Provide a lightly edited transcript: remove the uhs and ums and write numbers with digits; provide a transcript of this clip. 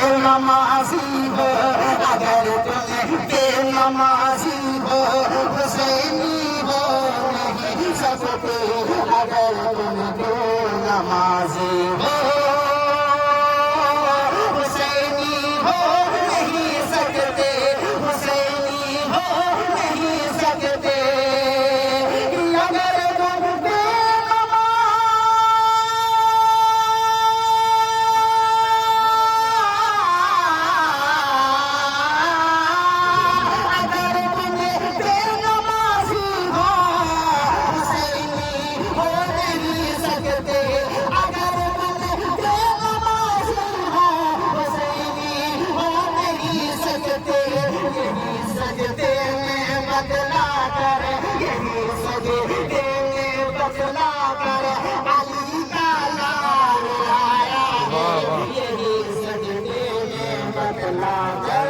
नमाजी हो, अगर तुम बेनमाजी हो, हुसैनी हो नहीं सकते, अगर तुम बेनमाजी हो, हुसैनी हो नहीं सकते, हुसैनी हो नहीं सकते, अगर तुम Allah